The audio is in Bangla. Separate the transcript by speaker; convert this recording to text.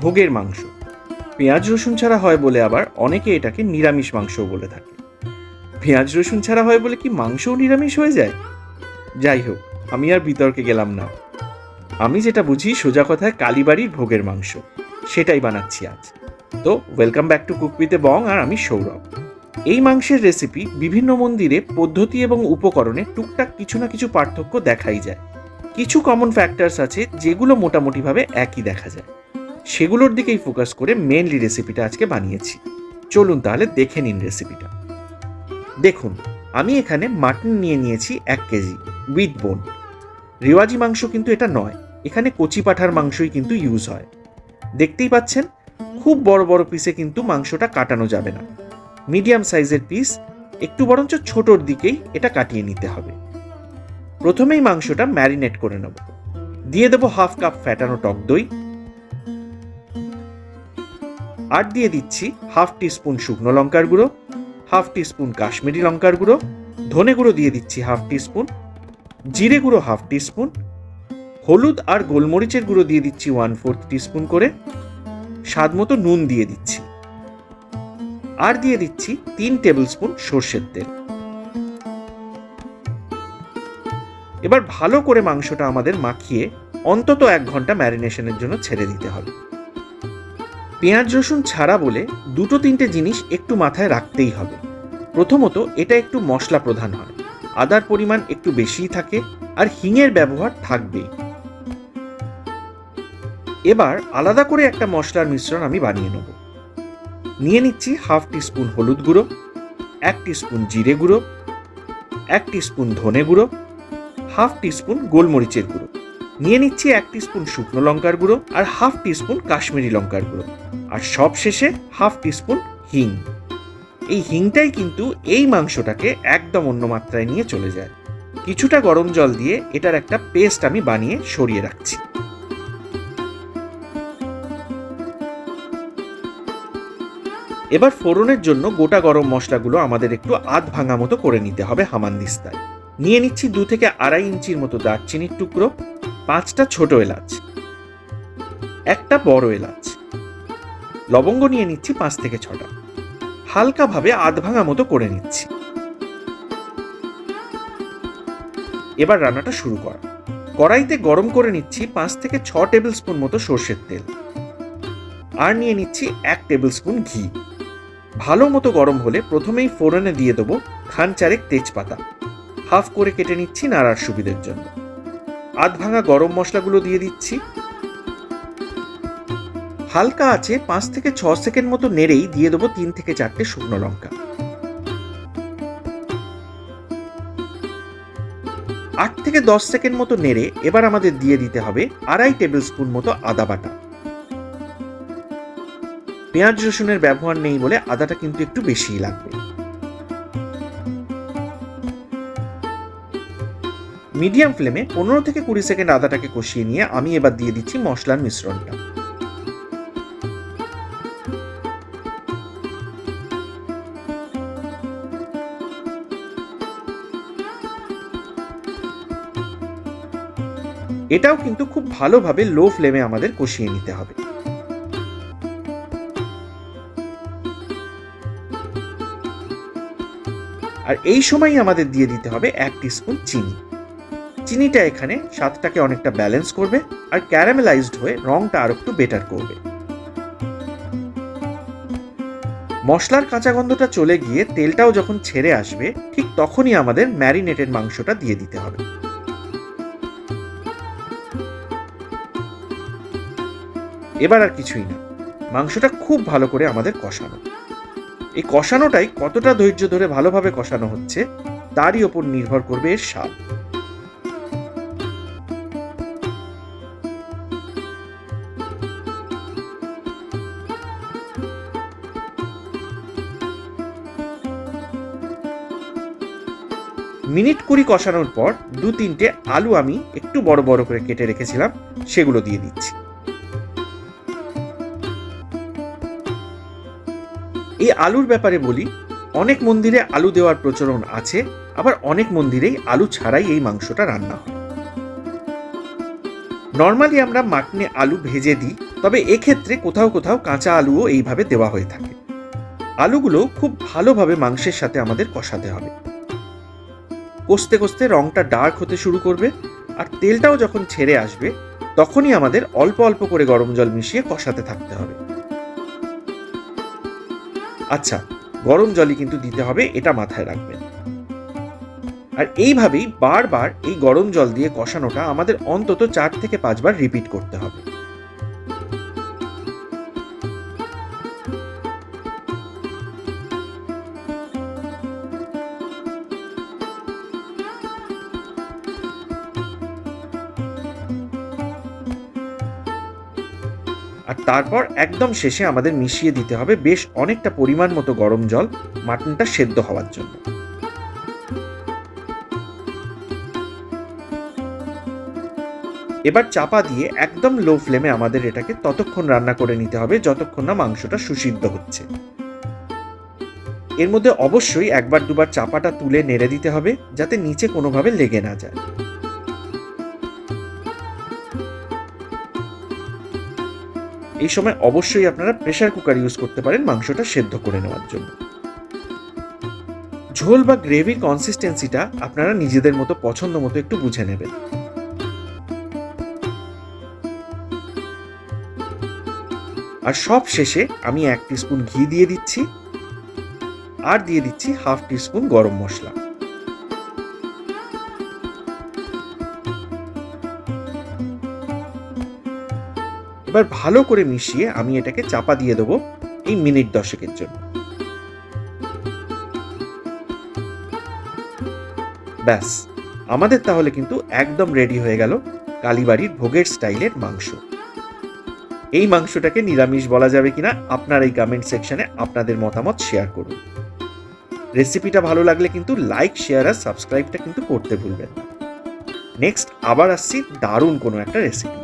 Speaker 1: ভোগের মাংস। পেঁয়াজ রসুন ছাড়া হয় বলে আবার অনেকে এটাকে নিরামিষ মাংসও বলে থাকে। পেঁয়াজ রসুন ছাড়া হয় বলে কি মাংসও নিরামিষ হয়ে যায়? যাই হোক, আমি আর বিতর্কে গেলাম না। আমি যেটা বুঝি সোজা কথায় কালীবাড়ির ভোগের মাংস, সেটাই বানাচ্ছি আজ। তো welcome back to cook with a Bong, আর আমি সৌরভ। এই মাংসের রেসিপি বিভিন্ন মন্দিরে পদ্ধতি এবং উপকরণে টুকটাক কিছু না কিছু পার্থক্য দেখাই যায়। কিছু কমন ফ্যাক্টরস আছে যেগুলো মোটামুটিভাবে একই দেখা যায়, সেগুলোর দিকেই ফোকাস করে মেনলি রেসিপিটা আজকে বানিয়েছি। চলুন তাহলে দেখে নিন রেসিপিটা। দেখুন, আমি এখানে মাটন নিয়ে নিয়েছি 1 কেজি উইথ বোন। রেওয়াজি মাংস কিন্তু এটা নয়, এখানে কচি পাঁঠার মাংসই কিন্তু ইউজ হয়। দেখতেই পাচ্ছেন, খুব বড় বড় পিসে কিন্তু মাংসটা কাটানো যাবে না। মিডিয়াম সাইজের পিস, একটু বরঞ্চ ছোটোর দিকেই এটা কাটিয়ে নিতে হবে। প্রথমেই মাংসটা ম্যারিনেট করে নেব। দিয়ে দেবো 1/2 কাপ ফ্যাটানো টক দই, আর দিয়ে দিচ্ছি 1/2 টিস্পুন শুকনো লঙ্কার গুঁড়ো, 1/2 টিস্পুন কাশ্মীরি লঙ্কার গুঁড়ো, ধনে গুঁড়ো দিয়ে দিচ্ছি 1/2 টিস্পুন, জিরে গুঁড়ো 1/2 টিস্পুন, হলুদ আর গোলমরিচের গুঁড়ো দিয়ে দিচ্ছি 1/4 টিস্পুন করে, স্বাদ মতো নুন দিয়ে দিচ্ছি, আর দিয়ে দিচ্ছি 3 টেবিল স্পুন সর্ষের তেল। এবার ভালো করে মাংসটা আমাদের মাখিয়ে অন্তত 1 ঘন্টা ম্যারিনেশনের জন্য ছেড়ে দিতে হবে। পেঁয়াজ রসুন ছাড়া বলে 2-3টে জিনিস একটু মাথায় রাখতেই হবে। প্রথমত, এটা একটু মশলা প্রধান হয়, আদার পরিমাণ একটু বেশিই থাকে, আর হিঙের ব্যবহার থাকবেই। এবার আলাদা করে একটা মশলার মিশ্রণ আমি বানিয়ে নেব। নিয়ে নিচ্ছি 1/2 টিস্পুন হলুদ গুঁড়ো, 1 টিস্পুন জিরে গুঁড়ো, 1 টিস্পুন ধনে গুঁড়ো, 1/2 টিস্পুন গোলমরিচের গুঁড়ো, নিয়ে নিচ্ছি 1 টিস্পুন শুকনো লঙ্কার গুঁড়ো, আর 1/2 টিস্পুন কাশ্মীরি লঙ্কার গুঁড়ো, আর সব শেষে 1/2 টিস্পুন হিং। এই হিংটাই কিন্তু এই মাংসটাকে একদম অন্য মাত্রায় নিয়ে চলে যায়। কিছুটা গরম জল দিয়ে এটার একটা পেস্ট আমি বানিয়ে সরিয়ে রাখছি। এবার ফোড়নের জন্য গোটা গরম মশলাগুলো আমাদের একটু আধ ভাঙা মতো করে নিতে হবে হামানদিস্তায়। নিয়ে নিচ্ছি 2 থেকে 2.5 ইঞ্চির মতো দারচিনির টুকরো, 5টা ছোট এলাচ, একটা বড় এলাচ, লবঙ্গ নিয়ে নিচ্ছি 5 থেকে 6টা। হালকা ভাবে আধ ভাঙা মতো করে নিচ্ছি। এবার রান্নাটা শুরু করা। কড়াইতে গরম করে নিচ্ছি 5 থেকে 6 টেবিল স্পুন মতো সর্ষের তেল, আর নিয়ে নিচ্ছি 1 টেবিল স্পুন ঘি। ভালো মতো গরম হলে প্রথমেই ফোড়নে দিয়ে দেবো 4 তেজপাতা, হাফ করে কেটে নিচ্ছি নাড়ার সুবিধের জন্য। আধ ভাঙা গরম মশলাগুলো দিয়ে দিচ্ছি। হালকা আছে 5 থেকে 6 সেকেন্ড মতো নেড়েই দিয়ে দেবো 3 থেকে 4টে শুকনো লঙ্কা। 8 থেকে 10 সেকেন্ড মতো নেড়ে এবার আমাদের দিয়ে দিতে হবে 2.5 টেবিল স্পুন মতো আদা বাটা। পেঁয়াজ রসুনের ব্যবহার নেই বলে আদাটা কিন্তু একটু বেশিই লাগবে। মিডিয়াম ফ্লেমে 15 থেকে 20 সেকেন্ড আদাটাকে কষিয়ে নিয়ে আমি এবার দিয়ে দিচ্ছি মশলার মিশ্রণটা। এটাও কিন্তু খুব ভালোভাবে লো ফ্লেমে আমাদের কষিয়ে নিতে হবে। আর এই সময়ই আমাদের দিয়ে দিতে হবে 1 টিস্পুন চিনি। চিনিটা এখানে স্বাদটাকে অনেকটা ব্যালেন্স করবে, আর ক্যারামেলাইজড হয়ে রংটা আর একটু বেটার করবে। মশলার কাঁচা গন্ধটা চলে গিয়ে তেলটাও যখন ছেড়ে আসবে, ঠিক তখনই আমাদের ম্যারিনেটেড মাংসটা দিয়ে দিতে হবে। এবার আর কিছুই না, মাংসটা খুব ভালো করে আমাদের কষানো। এই কষানোটাই কতটা ধৈর্য ধরে ভালোভাবে কষানো হচ্ছে তারই ওপর নির্ভর করবে এর স্বাদ। মিনিট 20 কষানোর পর 2-3টে আলু আমি একটু বড় বড় করে কেটে রেখেছিলাম, সেগুলো দিয়ে দিচ্ছি। এই আলুর ব্যাপারে বলি, অনেক মন্দিরে আলু দেওয়ার প্রচলন আছে, আবার অনেক মন্দিরেই আলু ছাড়াই এই মাংসটা রান্না হয়। নর্মালি আমরা মাটনে আলু ভেজে দিই, তবে এক্ষেত্রে কোথাও কোথাও কাঁচা আলুও এইভাবে দেওয়া হয়ে থাকে। আলুগুলো খুব ভালোভাবে মাংসের সাথে আমাদের কষাতে হবে। কষতে কষতে রংটা ডার্ক হতে শুরু করবে, আর তেলটাও যখন ছেড়ে আসবে তখনই আমাদের অল্প অল্প করে গরম জল মিশিয়ে কষাতে থাকতে হবে। আচ্ছা, গরম জলই কিন্তু দিতে হবে, এটা মাথায় রাখবেন। আর এইভাবেই বারবার এই গরম জল দিয়ে কষানোটা আমাদের অন্তত 4 থেকে 5 বার রিপিট করতে হবে। আর তারপর একদম শেষে আমাদের মিশিয়ে দিতে হবে বেশ অনেকটা পরিমাণ মতো গরম জল, মাটনটা সেদ্ধ হওয়ার জন্য। এবার চাপা দিয়ে একদম লো ফ্লেমে আমাদের এটাকে ততক্ষণ রান্না করে নিতে হবে যতক্ষণ না মাংসটা সুসিদ্ধ হচ্ছে। এর মধ্যে অবশ্যই একবার দুবার চাপাটা তুলে নেড়ে দিতে হবে যাতে নিচে কোনোভাবে লেগে না যায়। এই সময় অবশ্যই আপনারা প্রেসার কুকার ইউজ করতে পারেন মাংসটা সেদ্ধ করে নেওয়ার জন্য। ঝোল বা গ্রেভির কনসিস্টেন্সিটা আপনারা নিজেদের মতো পছন্দ মতো একটু বুঝে নেবেন। আর সব শেষে আমি 1 টিস্পুন ঘি দিয়ে দিচ্ছি, আর দিয়ে দিচ্ছি হাফ টিস্পুন গরম মশলা। এবার ভালো করে মিশিয়ে আমি এটাকে চাপা দিয়ে দেবো এই মিনিট 10 জন্য। ব্যাস, আমাদের তাহলে কিন্তু একদম রেডি হয়ে গেল কালীবাড়ির ভোগের স্টাইলের মাংস। এই মাংসটাকে নিরামিষ বলা যাবে কিনা আপনারা এই কমেন্ট সেকশনে আপনাদের মতামত শেয়ার করুন। রেসিপিটা ভালো লাগলে কিন্তু লাইক, শেয়ার আর সাবস্ক্রাইবটা কিন্তু করতে ভুলবেন না। নেক্সট আবার আসছি দারুণ কোনো একটা রেসিপি।